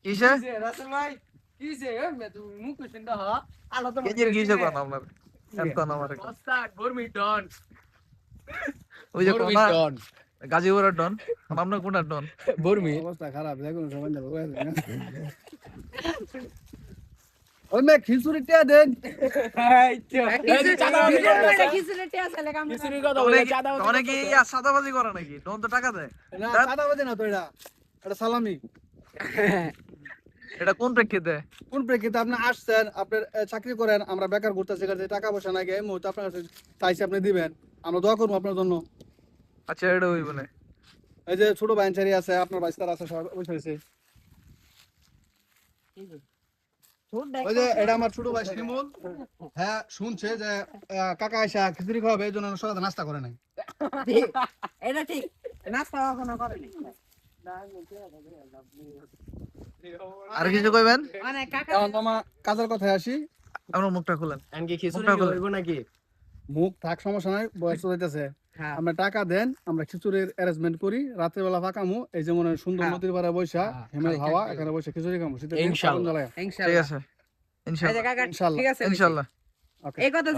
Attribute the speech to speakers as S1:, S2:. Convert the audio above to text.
S1: কিসে
S2: রাসেল ভাই কিসে মে তুমি মুখ শুনদা হ আলো তো
S1: কেজির কিসে কোন আপনার এত নাম আরে
S2: ওস্তাদ বর্মি ডন
S1: ওই যে কোনা গাজীপুরের ডন আপনার কোনটা ডন
S2: বর্মি
S3: অবস্থা খারাপ দেখুন সবাই যাবো ওই মে খিচুড়ি টিয়া দেন
S1: অনেকে সাদাবাজি করে নাকি ডন তো টাকা দেয়
S3: না চাঁদাবাজি না তো এটা সালামি
S1: এটা কোন প্রেক্ষিতে
S3: কোন প্রেক্ষিতে আপনি আসছেন আপনার চাকরি করেন আমরা বেকার ঘুরতেছি টাকা পয়সা নাই এই মুহূর্তে আপনার কাছে চাইছি আপনি দিবেন আমরা দোয়া করবো আপনার জন্য
S1: আচ্ছা এটা হইব না
S3: এই যে ছোট বাইনচারি আছে আপনার বাইস্তার আছে সব বসে হয়েছে ওই যে এটা আমার ছোট ভাই শিমুল হ্যাঁ শুনছে যে কাকা আইসা খিচুড়ি খাওয়াবে এই জন্য সকালে নাস্তা করে নাই
S4: এটা ঠিক নাস্তা কখনো করেনি
S1: আর কিছু কইবেন
S4: মানে কাকা
S3: এখন মামা কাজের কথায় আসি
S1: আপনার মুখটা খুলেন
S2: আনকি খিচুড়ি
S1: মুখটা খুলেন।
S2: হইব নাকি
S3: মুখ থাক সমস্যা নাই বয়স চলতেছে
S4: হ্যাঁ
S3: আমরা টাকা দেন আমরা খিচুড়ির অ্যারেঞ্জমেন্ট করি রাতের বেলা ফাঁকামু এই যে মনে হয় সুন্দর
S4: হ্যাঁ।
S3: নদীর পাড়ে বৈশা
S2: হ্যাঁ,
S3: হেমেল হাওয়া এখানে বসে খিচুড়ি খামু শীতের দিন
S2: ইনশাআল্লাহ।
S3: আগুন জ্বালায়া।
S1: ঠিক
S4: ইনশাআল্লাহ
S1: আছে
S4: এই যে
S1: ইনশাআল্লাহ
S4: কাকা
S3: ইনশাআল্লাহ
S4: ঠিক আছে
S1: ইনশাআল্লাহ
S3: ওকে
S4: এই কথা